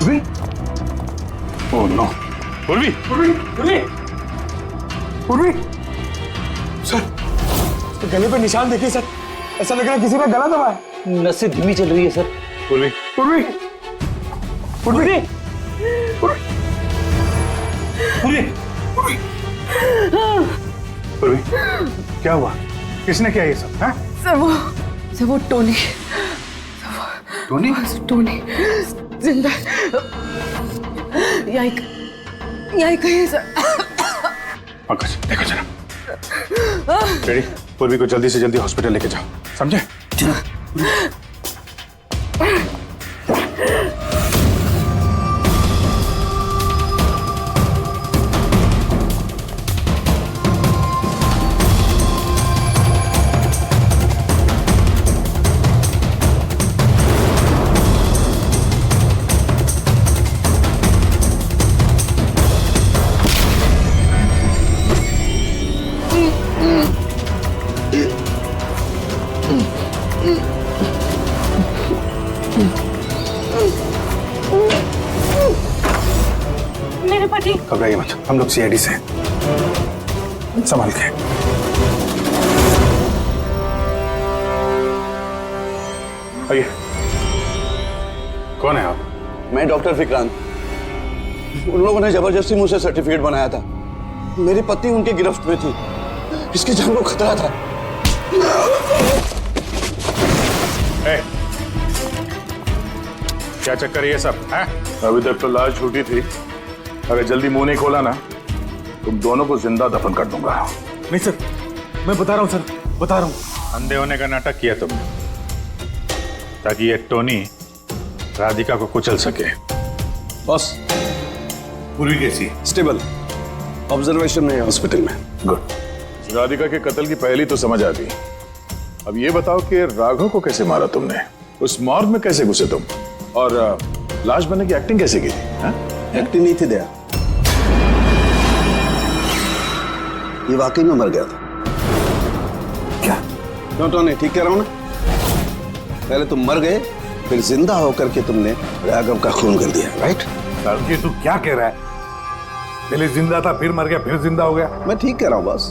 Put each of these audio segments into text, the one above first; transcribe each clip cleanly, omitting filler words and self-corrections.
पूर्वी? Oh no, पूर्वी पूर्वी पूर्वी पूर्वी सर, गले पे निशान देखिए सर, ऐसा लग रहा है किसी ने गला दबाया। नसें धीमी चल रही है सर। पूर्वी पूर्वी पूर्वी पूर्वी पूर्वी क्या हुआ? किसने किया ये सब? हैं? सर वो टोनी जिंदा यही कहीं सर। पंकज देखो जरा, रेडी? पूर्वी को जल्दी से जल्दी हॉस्पिटल लेके जाओ, समझे? मेरे पति। घबराइए मत, हम लोग सीआईडी से हैं। संभाल के। आइए। कौन है आप? मैं डॉक्टर विक्रांत। उन लोगों ने जबरदस्ती मुझसे सर्टिफिकेट बनाया था। मेरी पत्नी उनके गिरफ्त में थी, इसकी जान को खतरा था। क्या चक्कर है ये सब? है? अभी तक तो लाश छूटी थी, अगर जल्दी मुंह नहीं खोला ना तुम दोनों को जिंदा दफन कर दूंगा। नहीं सर, मैं बता रहा हूँ सर, बता रहा हूँ। अंधे होने का नाटक किया तुमने ताकि ये टोनी राधिका को कुचल सके। बस पूर्वी कैसी? स्टेबल, ऑब्जर्वेशन में, हॉस्पिटल में। गुड। राधिका के कत्ल की पहली तो समझ आ गई, अब ये बताओ कि राघव को कैसे मारा तुमने? उस मॉर्ग में कैसे घुसे तुम? और लाश बनने की एक्टिंग कैसे की थी? एक्टिंग नहीं थी दया, ये वाकई में मर गया था। क्या? क्यों टोनी, ठीक कह रहा हूं ना? पहले तुम मर गए, फिर जिंदा होकर के तुमने राघव का खून कर दिया, राइट? ये तू क्या कह रहा है? पहले जिंदा था, फिर मर गया, फिर जिंदा हो गया। मैं ठीक कह रहा हूं बस।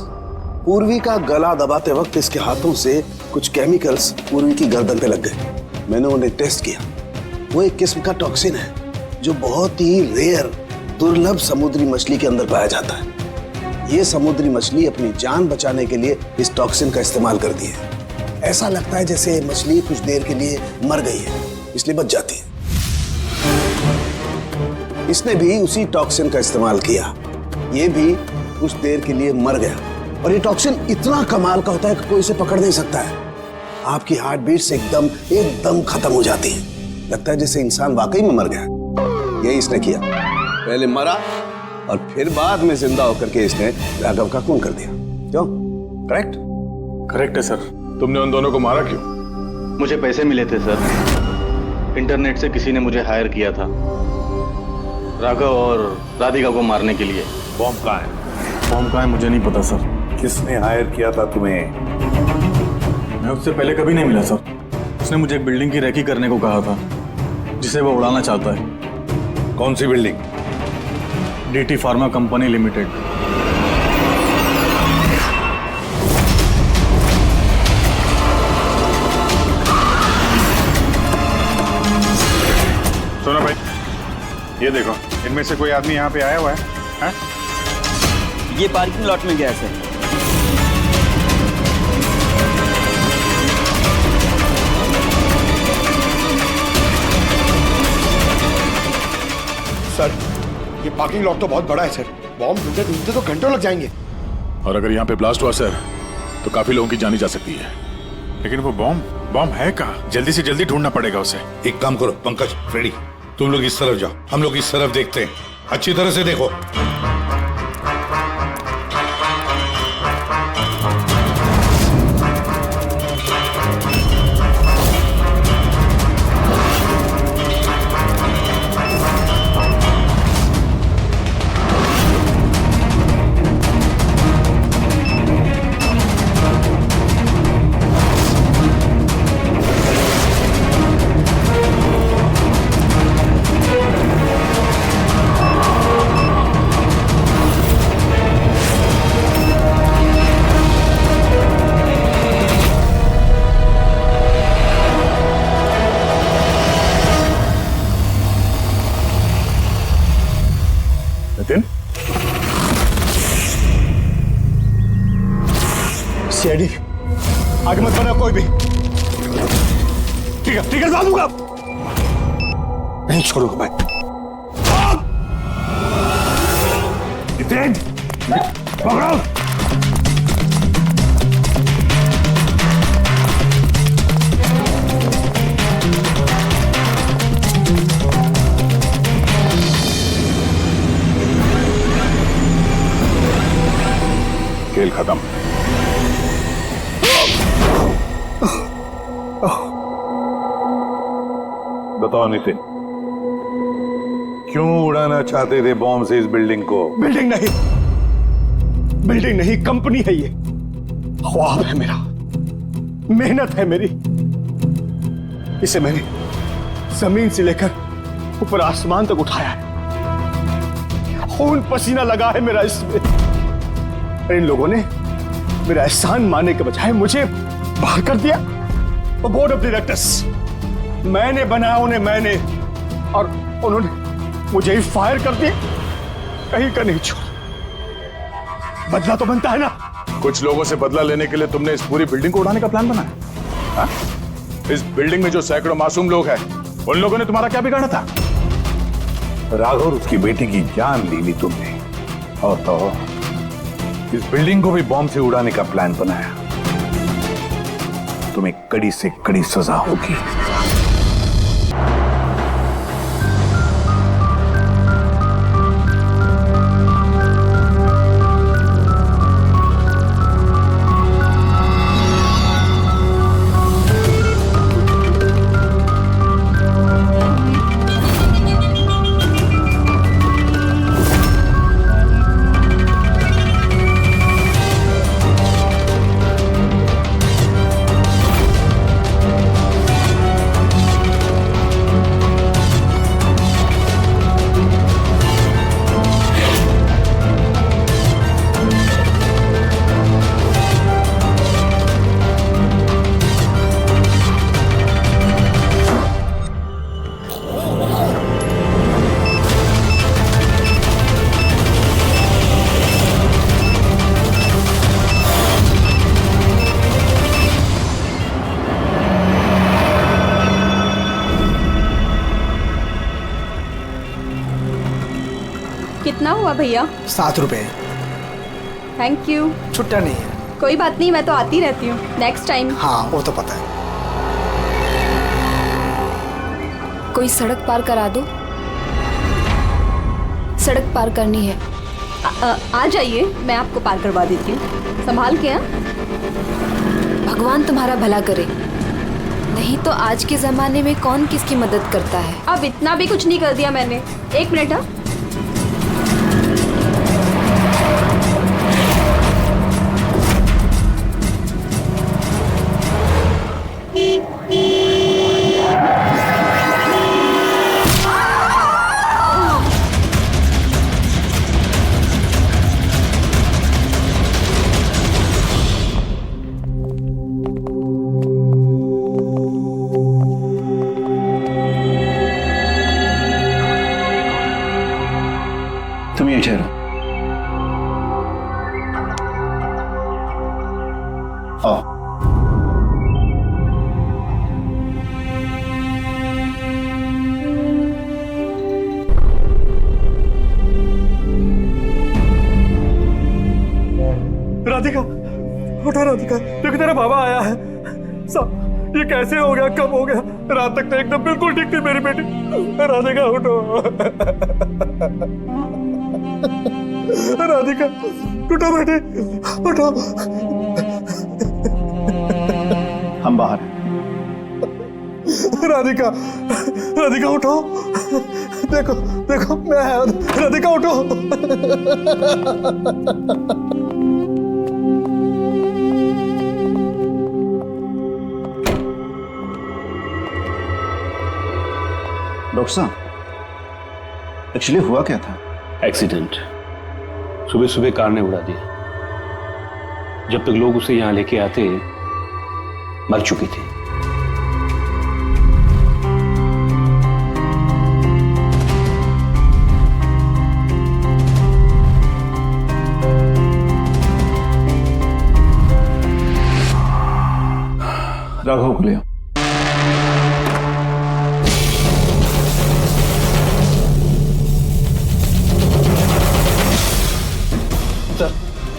पूर्वी का गला दबाते वक्त इसके हाथों से कुछ केमिकल्स पूर्वी की गर्दन पे लग गए। मैंने उन्हें टेस्ट किया, वो एक किस्म का टॉक्सिन है जो बहुत ही रेयर, दुर्लभ समुद्री मछली के अंदर पाया जाता है। ये समुद्री मछली अपनी जान बचाने के लिए इस टॉक्सिन का इस्तेमाल करती है। ऐसा लगता है जैसे मछली कुछ देर के लिए मर गई है, इसलिए बच जाती है। इसने भी उसी टॉक्सिन का इस्तेमाल किया, ये भी कुछ देर के लिए मर गया। और ये टॉक्सिन इतना कमाल का होता है कि कोई इसे पकड़ नहीं सकता है। आपकी हार्ट बीट से एकदम खत्म हो जाती है, लगता है जैसे इंसान वाकई में मर गया। यही इसने किया, पहले मरा और फिर बाद में जिंदा होकर के इसने राघव का खून कर दिया। क्यों? करेक्ट? करेक्ट है सर। तुमने उन दोनों को मारा क्यों? मुझे पैसे मिले थे सर, इंटरनेट से किसी ने मुझे हायर किया था राघव और राधिका को मारने के लिए। बॉम्ब कहाँ है? बॉम्ब कहाँ है मुझे नहीं पता सर। किसने हायर किया था तुम्हें? मैं उससे पहले कभी नहीं मिला सर। उसने मुझे एक बिल्डिंग की रेकी करने को कहा था जिसे वो उड़ाना चाहता है। कौन सी building? DT pharma company limited. सुनो भाई, ये देखो, इनमें से कोई आदमी यहाँ पे आया हुआ है? ये पार्किंग लॉट में गया सर। सर, ये पार्किंग लॉट तो बहुत बड़ा है सर। बॉम्ब ढूंढते ढूंढते तो घंटों लग जाएंगे। और अगर यहाँ पे ब्लास्ट हुआ सर तो काफी लोगों की जान जा सकती है। लेकिन वो बॉम्ब है कहाँ? जल्दी से जल्दी ढूंढना पड़ेगा उसे। एक काम करो पंकज, फ्रेडी, तुम लोग इस तरफ जाओ, हम लोग इस तरफ देखते हैं। अच्छी तरह से देखो। सीआईडी आगे मत बना कोई भी। ठीक है दूंगा, नहीं छोड़ूंगा मैं। पकड़ो। खेल खत्म। बताओ नितिन, क्यों उड़ाना चाहते थे बॉम्ब से इस बिल्डिंग को? बिल्डिंग नहीं, कंपनी है ये। ख्वाब है मेरा, मेहनत है मेरी। इसे मैंने जमीन से लेकर ऊपर आसमान तक उठाया है। खून पसीना लगा है मेरा इसमें। इन लोगों ने मेरा एहसान मानने के बजाय मुझे बाहर कर दिया। बोर्ड ऑफ डायरेक्टर्स मैंने बनाया उन्हें, मैंने, और उन्होंने मुझे ही फायर कर दिया। कहीं का नहीं छोड़ा। बदला तो बनता है ना। कुछ लोगों से बदला लेने के लिए तुमने इस पूरी बिल्डिंग को उड़ाने का प्लान बनाया? हाँ? इस बिल्डिंग में जो सैकड़ों मासूम लोग हैं, उन लोगों ने तुम्हारा क्या बिगाड़ा था? राघव और उसकी बेटी की जान ली ली तुमने, और तो इस बिल्डिंग को भी बॉम्ब से उड़ाने का प्लान बनाया। तुम्हें कड़ी से कड़ी सजा होगी। कितना हुआ भैया? 7 रुपए। Thank you. छुट्टा नहीं है। कोई बात नहीं, मैं तो आती रहती हूँ। Next time. हाँ वो तो पता है। कोई सड़क पार करा दो, सड़क पार करनी है। आ जाइए, मैं आपको पार करवा देती हूँ। संभाल के। भगवान तुम्हारा भला करे, नहीं तो आज के जमाने में कौन किसकी मदद करता है। अब इतना भी कुछ नहीं कर दिया मैंने। 1 मिनट। हाँ, तुम ये ठहरो। आओ। राधिका, उठो राधिका, देखो तेरा बाबा आया है। सब ये कैसे हो गया, कब हो गया? रात तक तो एकदम बिल्कुल ठीक थी मेरी बेटी। राधिका उठो। राधिका उठो बेटी, उठो। हम बाहर। राधिका, राधिका उठो। देखो देखो मैं आया। राधिका उठो। डॉक्टर साहब, एक्चुअली हुआ क्या था? एक्सीडेंट। सुबह सुबह कार ने उड़ा दिया। जब तक लोग उसे यहां लेके आते मर चुकी थी। को ले आओ।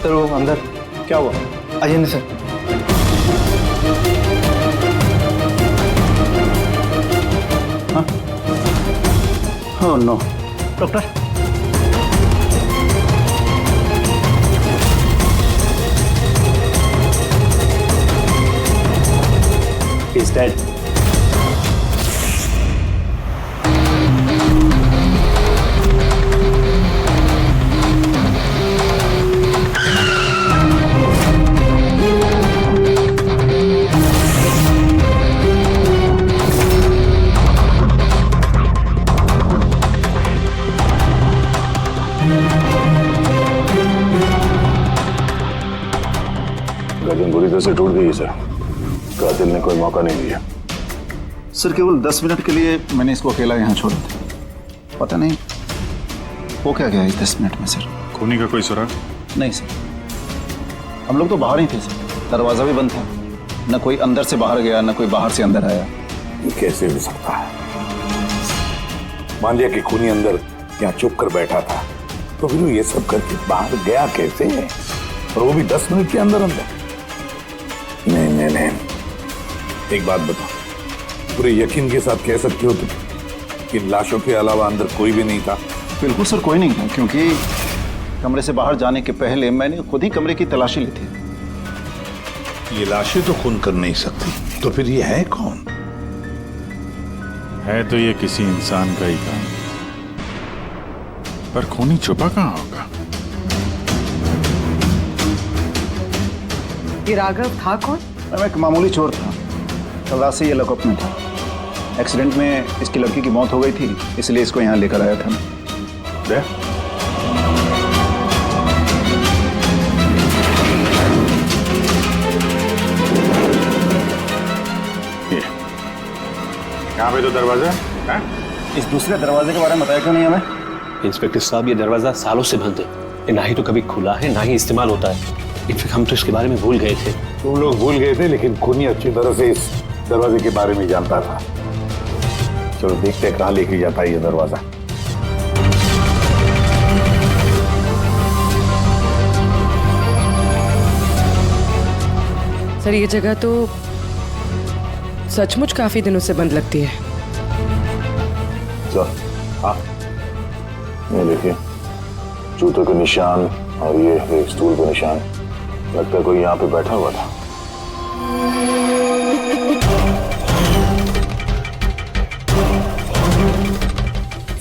सर वो अंदर क्या हुआ? आइए नहीं sir. Oh no. Doctor is dead. गर्दन बुरी तरह से टूट गई है सर। कातिल ने कोई मौका नहीं दिया। सर केवल 10 मिनट के लिए मैंने इसको अकेला यहाँ छोड़ा था। पता नहीं वो क्या गया इस 10 मिनट में सर। खूनी का कोई सुराग? नहीं सर, हम लोग तो बाहर ही थे सर। दरवाजा भी बंद था, न कोई अंदर से बाहर गया न कोई बाहर से अंदर आया। ये कैसे हो सकता है? मान लिया कि खूनी अंदर यहाँ चुप कर बैठा था, तो फिर वो ये सब करके बाहर गया कैसे? और वो भी 10 मिनट के अंदर अंदर। नहीं, एक बात बताओ, पूरे यकीन के साथ कह सकते हो तुम कि लाशों के अलावा अंदर कोई भी नहीं था? बिल्कुल सर, कोई नहीं था, क्योंकि कमरे से बाहर जाने के पहले मैंने खुद ही कमरे की तलाशी ली थी। ये लाशें तो खून कर नहीं सकती, तो फिर ये है कौन? है तो ये किसी इंसान का ही काम, पर खूनी छुपा कहाँ होगा? ये राघव था कौन? मैं एक मामूली चोर था, कल रात से ये लॉकअप में था। एक्सीडेंट में इसकी लड़की की मौत हो गई थी, इसलिए इसको यहाँ लेकर आया था। यहाँ पे तो दरवाजा है? इस दूसरे दरवाजे के बारे में बताया क्यों नहीं हमें? इंस्पेक्टर साहब, ये दरवाजा सालों से बंद है। ये ना ही तो कभी खुला है ना ही इस्तेमाल होता है। इनफैक्ट हम तो इसके बारे में भूल गए थे। तुम लोग भूल गए थे, लेकिन खूनी अच्छी तरह से इस दरवाजे के बारे में जानता था। चलो देखते हैं कहाँ लेके जाता है ये दरवाजा। सर ये जगह तो सचमुच काफी दिनों से बंद लगती है। चल, हाँ, ये देखिए जूतों के निशान और ये स्टूल के निशान। लगता है कोई यहाँ पे बैठा हुआ था।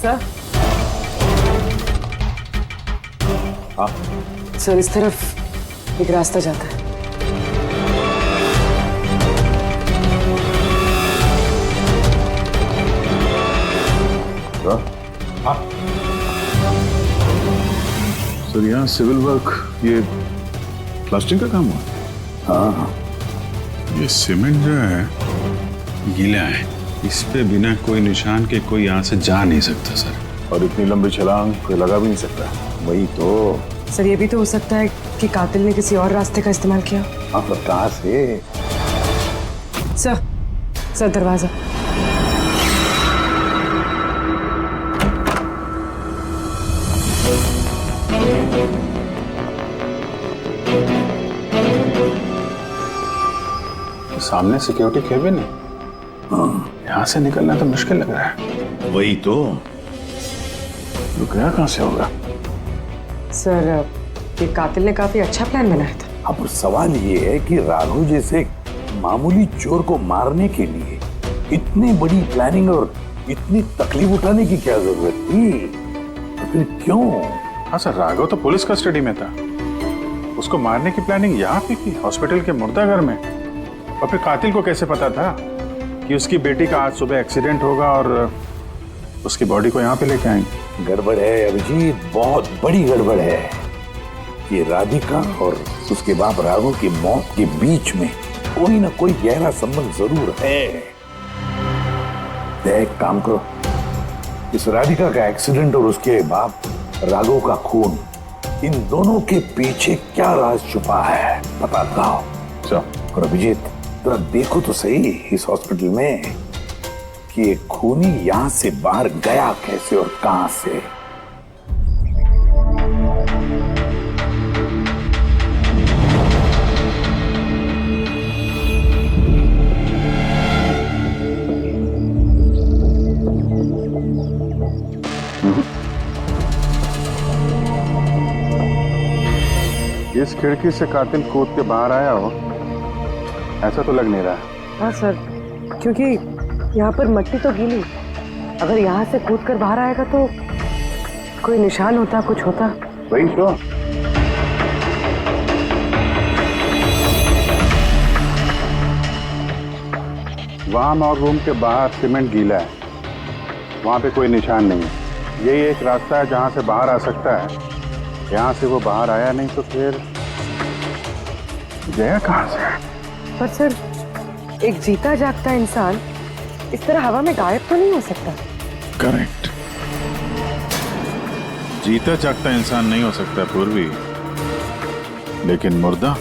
सर, हाँ, सर इस तरफ एक रास्ता जाता है। हाँ, सर यहाँ सिविल वर्क, ये प्लास्टिक का काम हुआ? हाँ, ये सीमेंट जो है गीला है, इस पे बिना कोई निशान के कोई यहाँ से जा नहीं सकता सर। और इतनी लंबी छलांग कोई लगा भी नहीं सकता। वही तो। सर ये भी तो हो सकता है कि कातिल ने किसी और रास्ते का इस्तेमाल किया। हाँ, पर कहाँ से? सर दरवाजा। सामने सिक्योरिटी केबिन है। यहाँ से निकलना तो मुश्किल लग रहा है। वही तो। गया कहाँ से होगा? सर ये कातिल ने काफी अच्छा प्लान बनाया था। अब सवाल ये है कि राघव जैसे मामूली चोर को मारने के लिए इतनी बड़ी प्लानिंग और इतनी तकलीफ उठाने की क्या जरूरत थी? तो फिर क्यों? हाँ सर, राघव तो पुलिस कस्टडी में था। उसको मारने की प्लानिंग यहाँ पे की, हॉस्पिटल के मुर्दाघर में। और फिर कातिल को कैसे पता था कि उसकी बेटी का आज सुबह एक्सीडेंट होगा और उसकी बॉडी को यहाँ पे लेके आएंगे? गड़बड़ है अभिजीत, बहुत बड़ी गड़बड़ है। ये राधिका और उसके बाप राघव की मौत के बीच में कोई ना कोई गहरा संबंध जरूर है। एक काम करो, इस राधिका का एक्सीडेंट और उसके बाप राघव का खून, इन दोनों के पीछे क्या राज छुपा है पता लगाओ। और अभिजीत, तो देखो तो सही इस हॉस्पिटल में कि एक खूनी यहां से बाहर गया कैसे और कहां से। इस खिड़की से कातिल कूद के बाहर आया हो, ऐसा तो लग नहीं रहा। हाँ सर, क्योंकि यहाँ पर मट्टी तो गीली, अगर यहाँ से कूद कर बाहर आएगा तो कोई निशान होता, कुछ होता। वही तो। वहां मॉर्ग रूम के बाहर सीमेंट गीला है, वहां पे कोई निशान नहीं है। यही एक रास्ता है जहां से बाहर आ सकता है। यहाँ से वो बाहर आया नहीं तो फिर गया कहां से? पर सर, एक जीता जागता इंसान इस तरह हवा में गायब तो नहीं हो सकता। करेक्ट, जीता जागता इंसान नहीं हो सकता पूर्वी, लेकिन मुर्दा।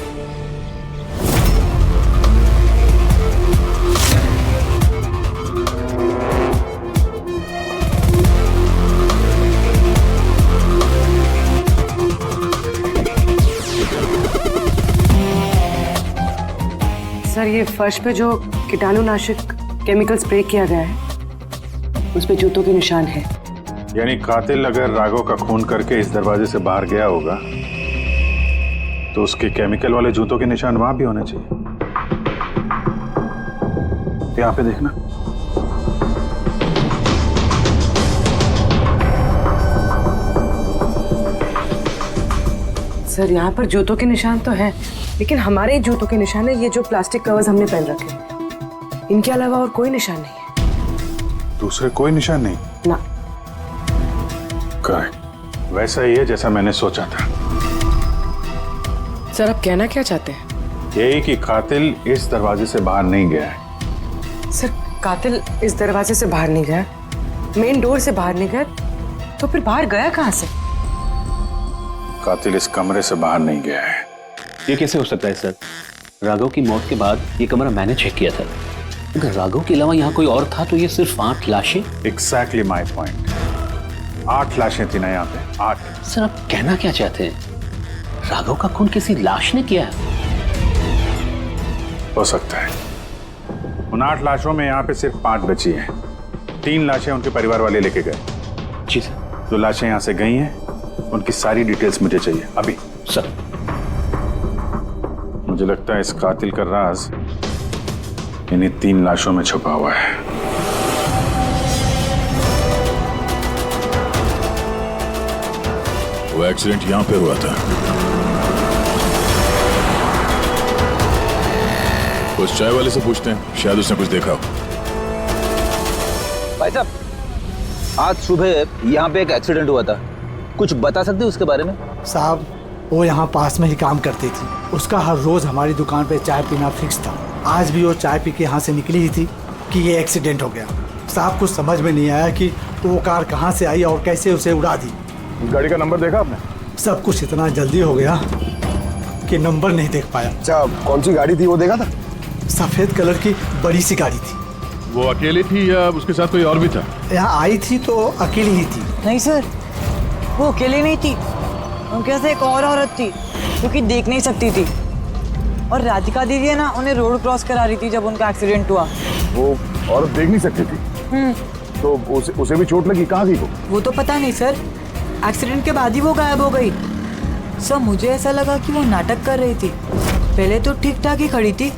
सर, ये फर्श पे जो कीटाणुनाशक केमिकल स्प्रे किया गया है, उस पे जूतों के निशान है। यानी कातिल अगर राघव का खून करके इस दरवाजे से बाहर गया होगा तो उसके केमिकल वाले जूतों के निशान वहां भी होने चाहिए। यहाँ पे देखना। सर, यहाँ पर जूतों के निशान तो है, लेकिन हमारे ही जूतों के निशान है ये जो प्लास्टिक कवर्स हमने पहन रखे हैं। इनके अलावा और कोई निशान नहीं है। दूसरे कोई निशान नहीं ना। करेक्ट, वैसा ही है जैसा मैंने सोचा था। सर, आप कहना क्या चाहते हैं? यही कि कातिल इस दरवाजे से बाहर नहीं गया है। सर, कातिल इस दरवाजे से बाहर नहीं गया, मेन डोर से बाहर नहीं गया, तो फिर बाहर गया कहां से? कातिल इस कमरे से बाहर नहीं गया है। ये कैसे हो सकता है सर? राघव की मौत के बाद ये कमरा मैंने चेक किया था। अगर राघव के अलावा यहाँ कोई और था तो ये सिर्फ 8 लाशें। Exactly my point. 8 लाशें थी ना यहाँ पे, 8। सर, आप कहना क्या चाहते हैं? राघव का खून किसी लाश ने किया है? हो सकता है। उन 8 लाशों में यहाँ पे सिर्फ 5 बची हैं। 3 लाशें उनके परिवार वाले लेके गए। जी सर। 2 लाशें यहाँ से गई हैं, उनकी सारी डिटेल्स मुझे चाहिए अभी। सर, मुझे लगता है इस कातिल का राज इन्हीं 3 लाशों में छुपा हुआ है। वो एक्सीडेंट यहां पे हुआ था। उस चाय वाले से पूछते हैं, शायद उसने कुछ देखा हो। भाई साहब, आज सुबह यहाँ पे एक एक्सीडेंट हुआ था, कुछ बता सकते हो उसके बारे में? साहब, वो यहाँ पास में ही काम करती थी। उसका हर रोज हमारी दुकान पे चाय पीना फिक्स था। आज भी वो चाय पी के यहाँ से निकली ही थी कि ये एक्सीडेंट हो गया। साहब, कुछ समझ में नहीं आया कि वो कार कहाँ से आई और कैसे उसे उड़ा दी। गाड़ी का नंबर देखा आपने? सब कुछ इतना जल्दी हो गया कि नंबर नहीं देख पाया। अच्छा, कौन सी गाड़ी थी वो देखा था? सफेद कलर की बड़ी सी गाड़ी थी। वो अकेली थी या उसके साथ कोई और भी था? यहाँ आई थी तो अकेली ही थी। नहीं सर, वो अकेली नहीं थी, उनके साथ एक और औरत थी जो कि देख नहीं सकती थी। और राधिका दीदी है ना, उन्हें रोड क्रॉस करा रही थी जब उनका एक्सीडेंट हुआ। वो औरत देख नहीं सकती थी? तो उसे भी चोट लगी? कहाँ थी वो तो पता नहीं सर, एक्सीडेंट के बाद ही वो गायब हो गई। सर, मुझे ऐसा लगा कि वो नाटक कर रही थी। पहले तो ठीक ठाक ही खड़ी थी,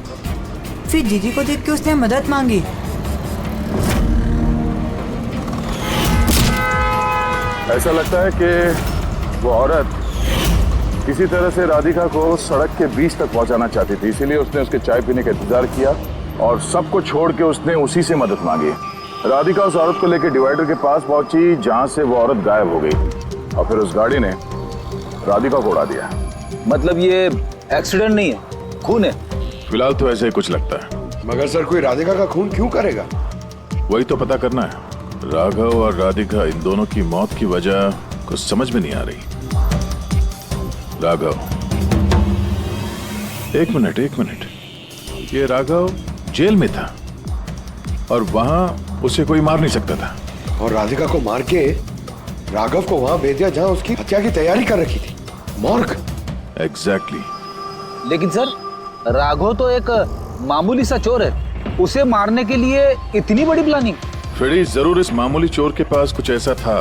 फिर दीदी को देख के उसने मदद मांगी। ऐसा लगता है कि वो औरत किसी तरह से राधिका को सड़क के बीच तक पहुंचाना चाहती थी, इसीलिए उसने उसके चाय पीने का इंतजार किया और सबको छोड़ के उसने उसी से मदद मांगी। राधिका उस औरत को लेकर डिवाइडर के पास पहुंची जहां से वो औरत गायब हो गई और फिर उस गाड़ी ने राधिका को उड़ा दिया। मतलब ये एक्सीडेंट नहीं है, खून है? फिलहाल तो ऐसे ही कुछ लगता है। मगर सर, कोई राधिका का खून क्यों करेगा? वही तो पता करना है। राघव और राधिका, इन दोनों की मौत की वजह कुछ समझ में नहीं आ रही। राघव, एक मिनट। ये राघव जेल में था और वहां उसे कोई मार नहीं सकता था। और राधिका को मार के राघव को वहां भेज दिया जहां उसकी हत्या की तैयारी कर रखी थी, मॉर्ग। एग्जैक्टली। लेकिन सर, राघव तो एक मामूली सा चोर है, उसे मारने के लिए इतनी बड़ी प्लानिंग? फ्रेडी, जरूर इस मामूली चोर के पास कुछ ऐसा था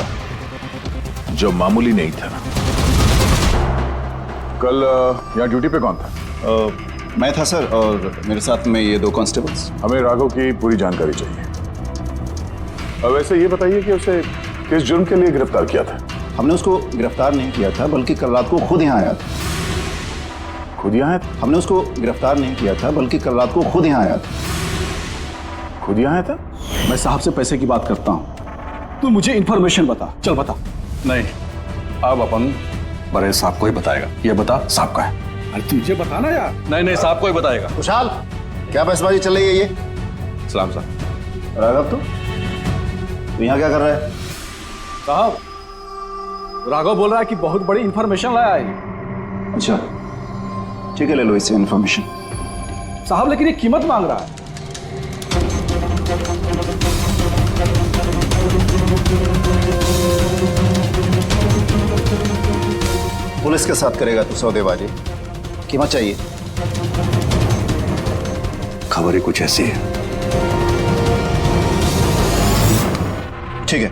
जो मामूली नहीं था। कल यहाँ ड्यूटी पे कौन था? मैं था सर, और मेरे साथ में ये 2 कांस्टेबल्स। हमें राघव की पूरी जानकारी चाहिए। अब वैसे ये बताइए कि उसे किस जुर्म के लिए गिरफ्तार किया था? हमने उसको गिरफ्तार नहीं किया था, बल्कि कल रात को खुद यहाँ आया था। खुद यहाँ आया? हमने उसको गिरफ्तार नहीं किया था, बल्कि कल रात को खुद यहाँ आया था। खुद यहाँ आया था? मैं साहब से पैसे की बात करता हूँ, तू मुझे इंफॉर्मेशन बता। चल बता। नहीं, अब अपन बड़े साहब को ही बताएगा। ये बता, साहब का है। अरे तुझे बताना यार। नहीं, साहब को ही बताएगा। खुशहाल, क्या बहसबाजी चल रही है ये? सलाम साहब। राघव, तू यहाँ क्या कर रहा है? साहब, राघव बोल रहा है कि बहुत बड़ी इंफॉर्मेशन लाया है। अच्छा, ठीक है, ले लो इससे इंफॉर्मेशन। साहब लेकिन ये कीमत मांग रहा है। पुलिस के साथ करेगा तू सौदेबाजी? कीमत चाहिए? खबर ही कुछ ऐसी है। ठीक है,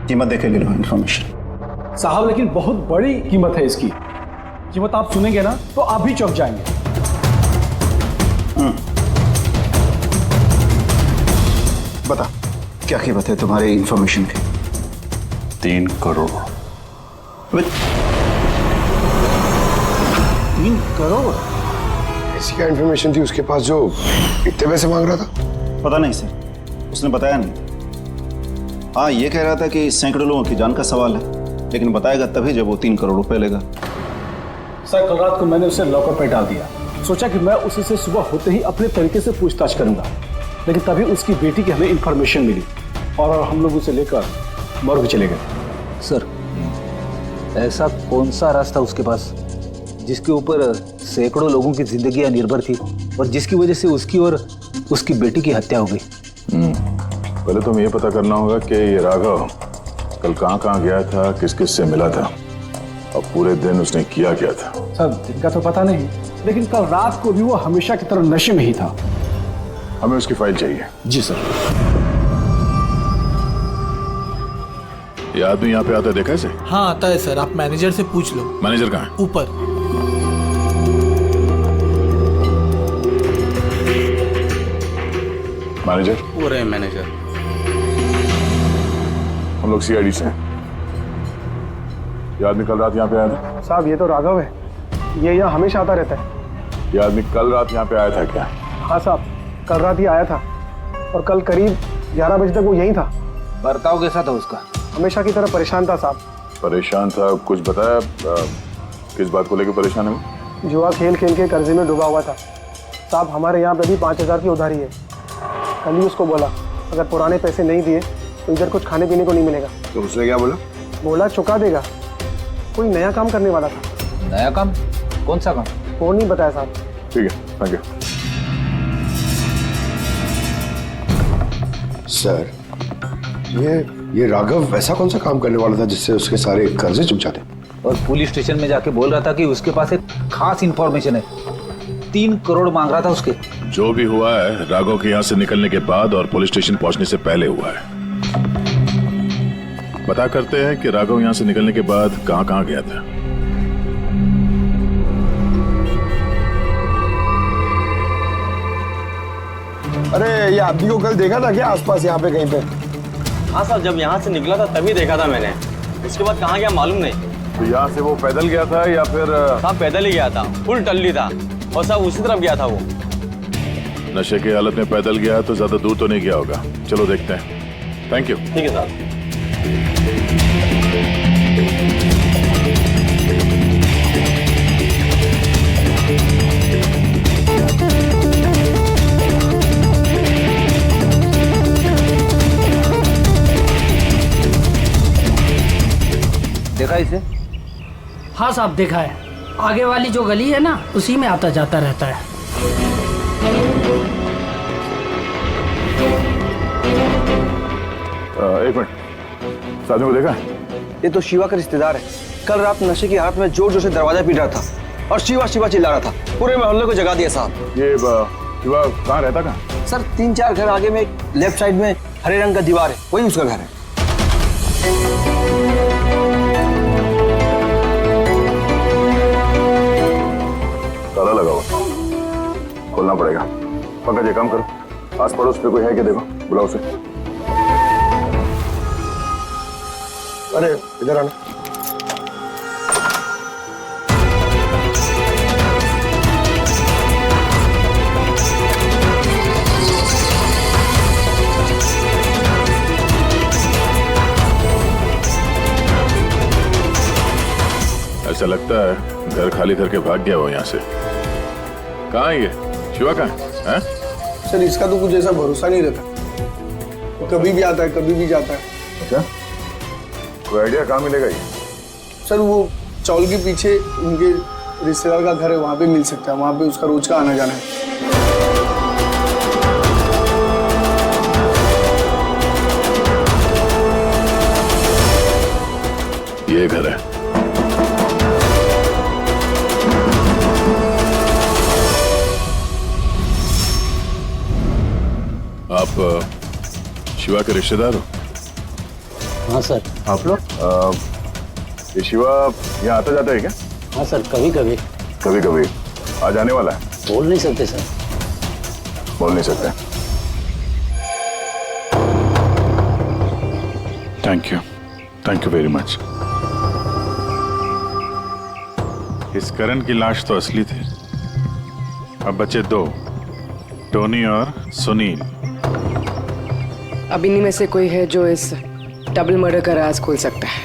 कीमत देखे ले लो इंफॉर्मेशन। साहब लेकिन बहुत बड़ी कीमत है इसकी। कीमत आप सुनेंगे ना तो आप भी चौंक जाएंगे। बता, क्या कीमत है तुम्हारे इंफॉर्मेशन की? 3 करोड़। 3 करोड़? ऐसी क्या इंफॉर्मेशन थी उसके पास जो इतने पैसे मांग रहा था? पता नहीं सर, उसने बताया नहीं। हाँ, ये कह रहा था कि सैकड़ों लोगों की जान का सवाल है, लेकिन बताएगा तभी जब वो 3 करोड़ रुपए लेगा। सर, कल रात को मैंने उसे लॉकअप पे डाल दिया। सोचा कि मैं उसी से सुबह होते ही अपने तरीके से पूछताछ करूंगा, लेकिन तभी उसकी बेटी की हमें इंफॉर्मेशन मिली और हम लोग उसे लेकर मॉर्ग चले गए। सर, ऐसा कौन सा रास्ता उसके पास जिसके ऊपर सैकड़ों लोगों की जिंदगियां निर्भर थी और जिसकी वजह से उसकी और उसकी बेटी की हत्या हो गई? पहले तो हमें ये पता करना होगा कि ये राघव कल कहाँ गया था, किस किस से मिला था और पूरे दिन उसने किया क्या था। सर, दिन का तो पता नहीं, लेकिन कल रात को भी वो हमेशा की तरह नशे में ही था। हमें उसकी फाइल चाहिए। जी सर। ये आदमी यहाँ पे आता है, देखा है इसे? हाँ, आता है सर, आप मैनेजर से पूछ लो। मैनेजर कहाँ है? ऊपर। मैनेजर? वो रहे मैनेजर। हम लोग सीआईडी से हैं। ये आदमी कल रात यहाँ पे आया था? साहब, ये तो राघव है, ये यहाँ हमेशा आता रहता है। ये आदमी कल रात यहाँ पे आया था क्या? हाँ साहब, कल रात ही आया था और कल करीब 11 बजे तक वो यहीं था। बर्ताव कैसा था उसका? हमेशा की तरह परेशान था साहब। परेशान था? कुछ बताया किस बात को लेकर परेशान है वो? जुआ खेल खेल के कर्जे में डूबा हुआ था साहब। हमारे यहाँ पे भी 5000 की उधारी है। कल ही उसको बोला अगर पुराने पैसे नहीं दिए तो इधर कुछ खाने पीने को नहीं मिलेगा। तो उसने क्या बोला? बोला चुका देगा। कोई नया काम करने वाला था। नया काम? कौन सा काम? वो नहीं बताया साहब। ठीक है, थैंक यू। सर, ये राघव वैसा कौन सा काम करने वाला था जिससे उसके सारे कर्जे चुक जाते? और पुलिस स्टेशन में जाके बोल रहा था कि उसके पास एक खास इंफॉर्मेशन है। 3 करोड़ मांग रहा था उसके। जो भी हुआ है राघव के यहाँ से निकलने के बाद और पुलिस स्टेशन पहुंचने से पहले हुआ है। पता करते हैं कि राघव यहाँ से निकलने के बाद कहाँ गया था। अरे, ये आदमी को कल देखा था क्या आसपास यहाँ पे कहीं पे? हाँ साहब, जब यहाँ से निकला था तभी देखा था मैंने। इसके बाद कहाँ गया मालूम नहीं। तो यहाँ से वो पैदल गया था या फिर? साहब पैदल ही गया था, फुल टल्ली था और साहब उसी तरफ गया था वो। नशे की हालत में पैदल गया तो ज्यादा दूर तो नहीं गया होगा। चलो देखते हैं। Thank you. ठीक है साहब। देखा इसे? हाँ साहब, देखा है। आगे वाली जो गली है ना, उसी में आता जाता रहता है। एक मिनट, साथियों को देखा? ये तो शिवा का रिश्तेदार है। कल रात नशे की हालत में जोर जोर से दरवाजा पीट रहा था और शिवा शिवा चिल्ला रहा था। पूरे मोहल्ले को जगा दिया साहब। ये शिवा कहाँ रहता कहाँ? सर 3-4 घर आगे में एक लेफ्ट साइड में हरे रंग का दीवार है, वही उसका घर है। ताला लगा हुआ, खोलना पड़ेगा। पंकज ये काम करो, आस पड़ोस पे कोई है क्या देखो, बुलाओ उसे। अरे इधर आना। ऐसा लगता है घर खाली करके भाग गया वो यहाँ से। कहाँ है ये? शिवा कहाँ है? सर इसका तो कुछ ऐसा भरोसा नहीं रहता, वो कभी भी आता है कभी भी जाता है। अच्छा, कोई आइडिया कहाँ मिलेगा ये? सर वो चौल के पीछे उनके रिश्तेदार का घर है, वहाँ पे मिल सकता है। वहाँ पे उसका रोज का आना जाना है। ये घर है। आप शिवा के रिश्तेदार हो? हाँ सर। आप लोग? ये शिवा यहाँ आता जाता है क्या? हाँ सर, कभी कभी। कभी कभी आ जाने वाला है? बोल नहीं सकते सर। बोल नहीं सकते। Thank you very much. इस करण की लाश तो असली थी। अब बचे दो, टोनी और सुनील। अब इन्हीं में से कोई है जो इस डबल मर्डर का राज खोल सकता है।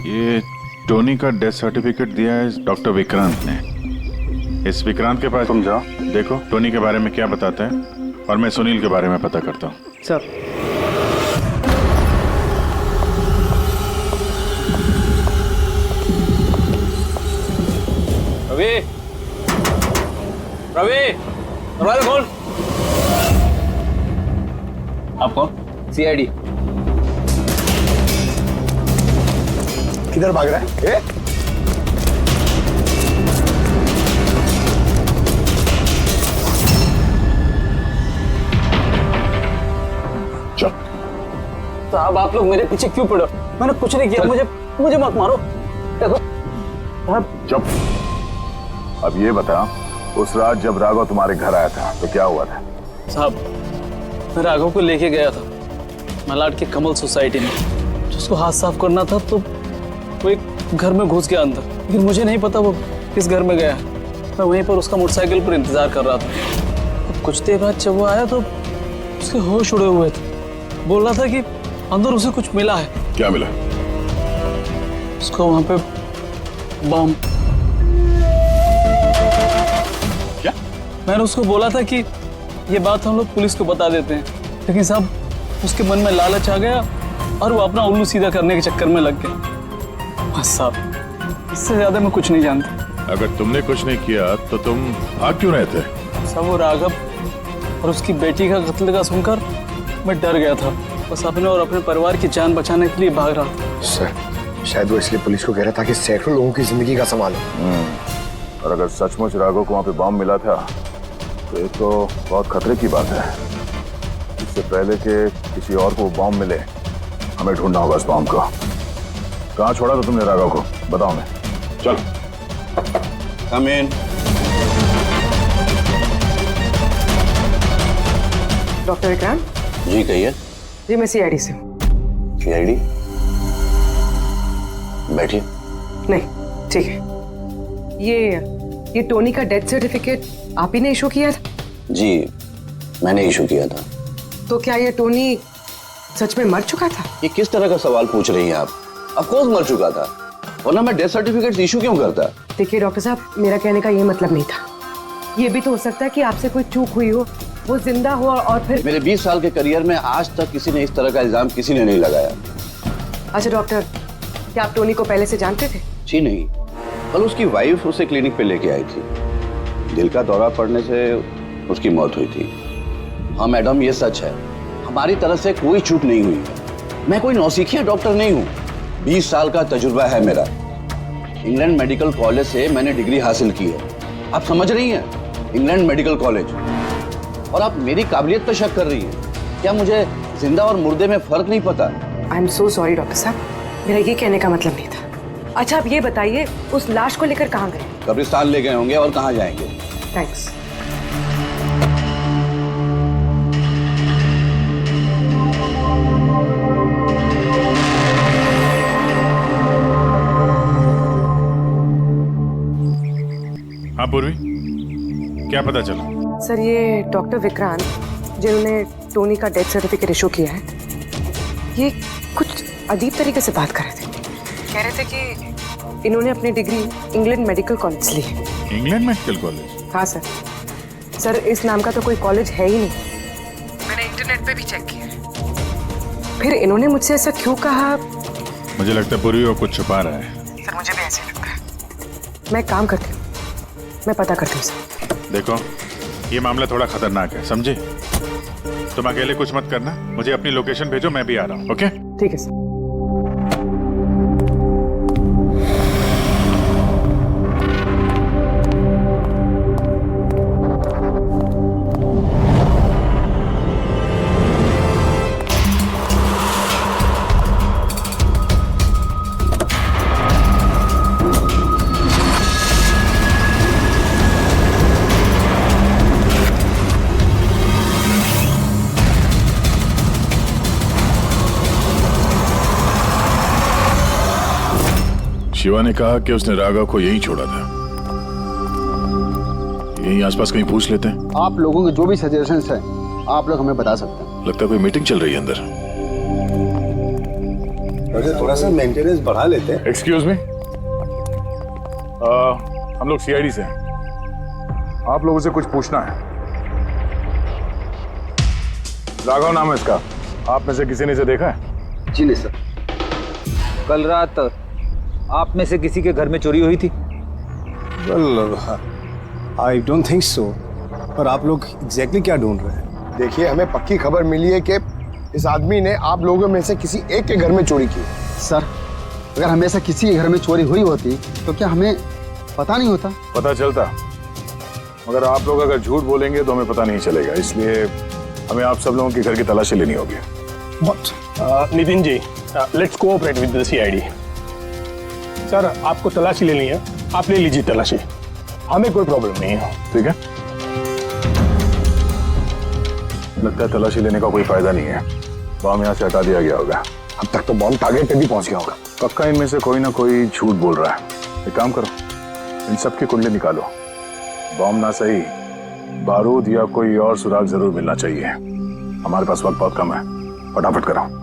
ये टोनी का डेथ सर्टिफिकेट दिया है डॉक्टर विक्रांत ने। इस विक्रांत के पास तुम जाओ, देखो टोनी के बारे में क्या बताते हैं, और मैं सुनील के बारे में पता करता हूँ। सर। रवि, रवि, दरवाजा खोल। आप कौन? CID। किधर भाग रहा है? चल। साहब आप लोग मेरे पीछे क्यों पड़े? मैंने कुछ नहीं किया, मुझे मत मारो। देखो चुप। अब ये बता, उस रात जब राघव तुम्हारे घर आया था तो क्या हुआ था? साहब मैं राघव को लेके गया था मलाड के कमल सोसाइटी में। उसको हाथ साफ करना था तो वो एक घर में घुस गया अंदर, लेकिन मुझे नहीं पता वो किस घर में गया। मैं वहीं पर उसका मोटरसाइकिल पर इंतजार कर रहा था। कुछ देर बाद जब वो आया तो उसके होश उड़े हुए थे। बोल रहा था कि अंदर उसे कुछ मिला है। क्या मिला? उसको वहां पे बम। क्या? मैंने उसको बोला था कि ये बात हम लोग पुलिस को बता देते हैं, लेकिन साहब उसके मन में लालच आ गया और वो अपना उल्लू सीधा करने के चक्कर में लग गया। बस साहब, इससे ज्यादा मैं कुछ नहीं जानता। अगर तुमने कुछ नहीं किया तो तुम भाग क्यों रहे थे? सब वो राघव और उसकी बेटी का कत्ल का सुनकर मैं डर गया था। बस अपने और अपने परिवार की जान बचाने के लिए भाग रहा था। सर शायद वो इसलिए पुलिस को कह रहा था कि सैकड़ों लोगों की जिंदगी का सवाल है। और अगर सचमुच राघव को वहां पे बम मिला था तो ये तो बहुत खतरे की बात है। इससे पहले कि किसी और को बम मिले, हमें ढूंढना होगा इस बम को। कहाँ छोड़ा था तुमने राघव को? बताओ। मैं चल। कम इन। डॉक्टर विक्रांत जी कहिए। जी मैं CID से हूँ। CID? बैठिए। नहीं ठीक है। ये टोनी का डेथ सर्टिफिकेट आप ही ने इशू किया था? जी मैंने इशू किया था। तो क्या ये टोनी सच में मर चुका था? ये किस तरह का सवाल पूछ रही हैं आप? ऑफ कोर्स मर चुका था, वरना मैं डेथ सर्टिफिकेट इशू क्यों करता? देखिए डॉक्टर साहब, मेरा कहने का ये मतलब नहीं था। ये भी तो हो सकता है कि आपसे कोई चूक हुई हो, वो जिंदा हो और फिर। मेरे 20 साल के करियर में आज तक किसी ने इस तरह का इल्जाम किसी ने नहीं लगाया। अच्छा डॉक्टर, क्या आप टोनी को पहले से जानते थे? जी नहीं, कल उसकी वाइफ उसे क्लिनिक पे लेके आई थी। दिल का दौरा पड़ने से उसकी मौत हुई थी। हाँ मैडम, ये सच है, हमारी तरफ से कोई चूक नहीं हुई है। मैं कोई नौसिखिया डॉक्टर नहीं हूँ, 20 साल का तजुर्बा है मेरा। इंग्लैंड मेडिकल कॉलेज से मैंने डिग्री हासिल की है। आप समझ रही हैं? England medical college. और आप मेरी काबिलियत पर शक कर रही हैं। क्या मुझे जिंदा और मुर्दे में फर्क नहीं पता? I am so sorry doctor साहब, मेरा ये कहने का मतलब नहीं था। अच्छा आप ये बताइए, उस लाश को लेकर कहाँ गए? कब्रिस्तान ले गए होंगे, और कहाँ जाएंगे? थैंक्स। हाँ पूर्वी, क्या पता चला? सर ये डॉक्टर विक्रांत जिन्होंने टोनी का डेथ सर्टिफिकेट इशू किया है, ये कुछ अजीब तरीके से बात कर रहे थे। कह रहे थे कि इन्होंने अपनी डिग्री इंग्लैंड मेडिकल कॉलेज से ली है। England medical college? हाँ सर। सर इस नाम का तो कोई कॉलेज है ही नहीं, मैंने इंटरनेट पे भी चेक किया है। फिर इन्होंने मुझसे ऐसा क्यों कहा? मुझे लगता है पूर्वी वो कुछ छुपा रहा है। सर मुझे भी ऐसे लगता है। मैं काम करती हूँ, मैं पता करती हूँ सर। देखो ये मामला थोड़ा खतरनाक है, समझे? तुम अकेले कुछ मत करना, मुझे अपनी लोकेशन भेजो, मैं भी आ रहा हूँ। ओके? ठीक है सर। शिवा ने कहा कि उसने राघव को यहीं छोड़ा था। यहीं आसपास कहीं पूछ लेते हैं। आप लोगों के जो भी सजेशंस हैं आप लोग हमें बता सकते हैं। लगता है कोई मीटिंग चल रही है अंदर। थोड़ा सा मेंटेनेंस बढ़ा लेते हैं। एक्सक्यूज मी, हम लोग सीआईडी से हैं, आप लोगों से कुछ पूछना है। राघव नाम है इसका, आप में से किसी ने इसे देखा है? जी नहीं सर। कल रात आप में से किसी के घर में चोरी हुई थी? I don't think so. पर आप लोग एग्जैक्टली क्या ढूंढ रहे हैं? देखिए हमें पक्की खबर मिली है कि इस आदमी ने आप लोगों में से किसी एक के घर में चोरी की। सर अगर हमें से किसी के घर में चोरी हुई होती तो क्या हमें पता नहीं होता? पता चलता, मगर आप लोग अगर झूठ बोलेंगे तो हमें पता नहीं चलेगा, इसलिए हमें आप सब लोगों के घर की तलाशी लेनी होगी। Nitin ji, let's cooperate with the CID. Sir आपको तलाशी लेनी है, आप ले लीजिए तलाशी, हमें कोई प्रॉब्लम नहीं है। ठीक है, लगता है तलाशी लेने का कोई फायदा नहीं है, बॉम्ब यहाँ से हटा दिया गया होगा। अब तक तो बॉम्ब टारगेट पे भी पहुंच गया होगा। पक्का इनमें से कोई ना कोई झूठ बोल रहा है। एक काम करो, इन सब की कुंडली निकालो, बॉम्ब ना सही बारूद या कोई और सुराग जरूर मिलना चाहिए। हमारे पास वक्त बहुत कम है, फटाफट करो।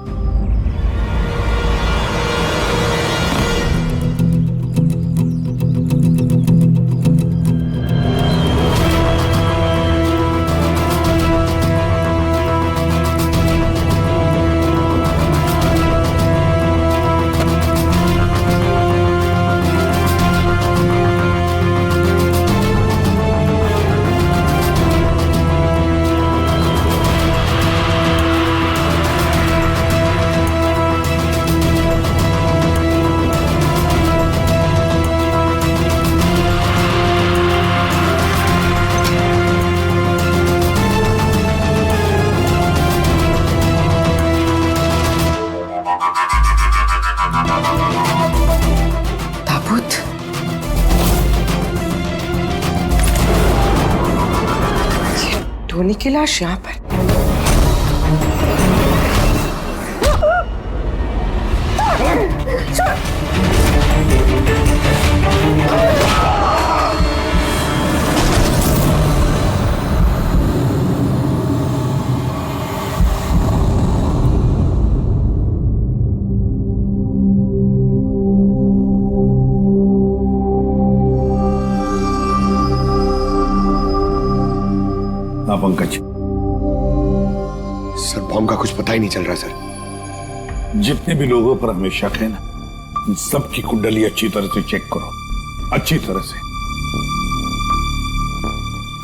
टोनी की लाश यहाँ पर। हाँ पंकज, सर बॉम्ब का कुछ पता ही नहीं चल रहा सर। जितने भी लोगों पर हमें शक है ना, उन सबकी कुंडली अच्छी तरह से चेक करो, अच्छी तरह से।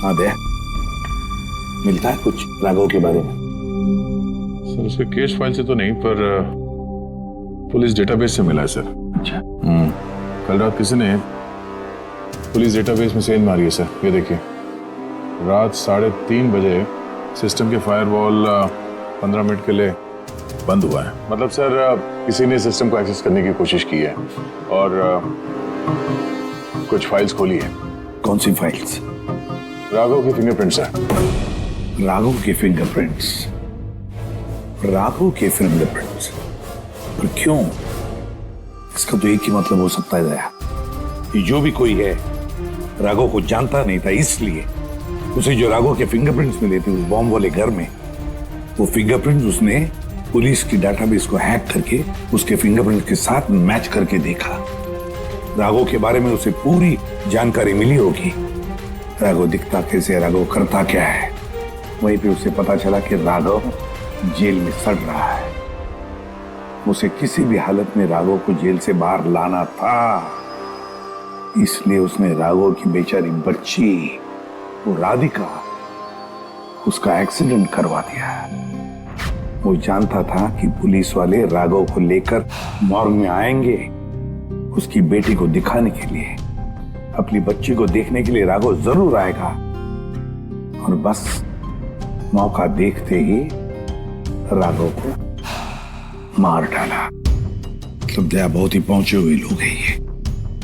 हाँ दे, मिलता है कुछ राघव के बारे में? सर उसके केस फाइल से तो नहीं, पर पुलिस डेटाबेस से मिला है सर। अच्छा। कल रात किसी ने पुलिस डेटाबेस में सेंध मारी है सर। ये देखिए, रात 3:30 बजे सिस्टम के फायरवॉल 15 मिनट के लिए बंद हुआ है। मतलब सर किसी ने सिस्टम को एक्सेस करने की कोशिश की है और कुछ फाइल्स खोली है। कौन सी फाइल्स? राघव के फिंगरप्रिंट्स है। राघव के फिंगरप्रिंट्स? राघव के फिंगरप्रिंट्स? पर क्यों? इसका तो एक ही मतलब हो सकता है दया, कि जो भी कोई है राघव को जानता नहीं था, इसलिए उसे जो राघव के फिंगरप्रिंट्स मिले थे उस बॉम्ब वाले घर में, वो फिंगरप्रिंट्स उसने पुलिस की डाटाबेस को हैक करके उसके फिंगरप्रिंट के साथ मैच करके देखा। राघव के बारे में उसे पूरी जानकारी मिली होगी। राघव दिखता कैसे, राघव करता क्या है। वहीं पे उसे पता चला कि राघव जेल में सड़ रहा है। उसे किसी भी हालत में राघव को जेल से बाहर लाना था, इसलिए उसने राघव की बेचारी बच्ची वो राधिका, उसका एक्सीडेंट करवा दिया। वो जानता था कि पुलिस वाले राघव को लेकर मॉर्ग में आएंगे उसकी बेटी को दिखाने के लिए। अपनी बच्ची को देखने के लिए राघव जरूर आएगा, और बस मौका देखते ही राघव को मार डाला। मतलब दया बहुत ही पहुंचे हुए लोग हैं, ये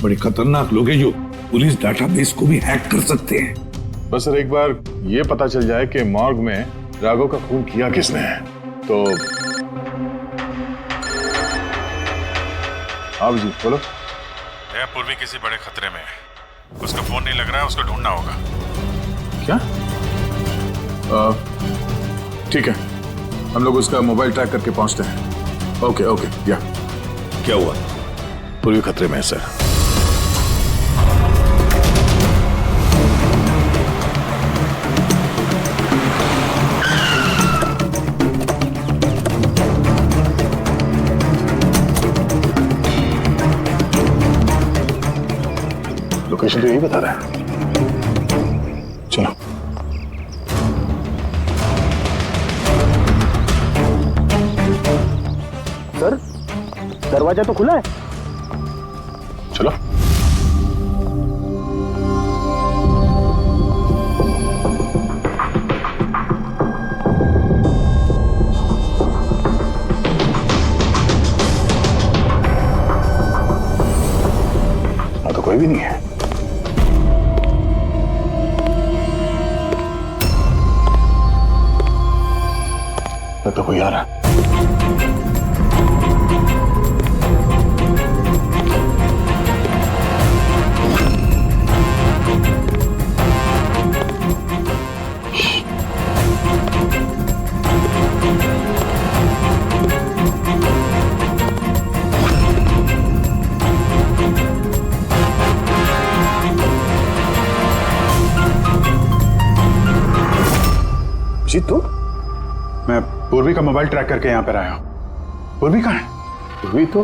बड़े खतरनाक लोग हैं जो पुलिस डाटाबेस को भी हैक कर सकते हैं। बस सर एक बार ये पता चल जाए कि मॉर्ग में राघव का खून किया किसने है तो। आप जी बोलो। पूर्वी किसी बड़े खतरे में है, उसका फोन नहीं लग रहा है, उसको ढूंढना होगा। क्या? ठीक है, हम लोग उसका मोबाइल ट्रैक करके पहुंचते हैं। Okay okay. या क्या हुआ? पूर्वी खतरे में है सर। लोकेशन तो यही बता रहा है। चलो। सर दरवाजा तो खुला है। चलो। हाँ तो कोई भी नहीं है। तो कोई आ रहा है। जी तू? मैं पूर्वी का मोबाइल ट्रैक करके यहाँ पर आया हूँ। पूर्वी कहाँ है? पूर्वी तो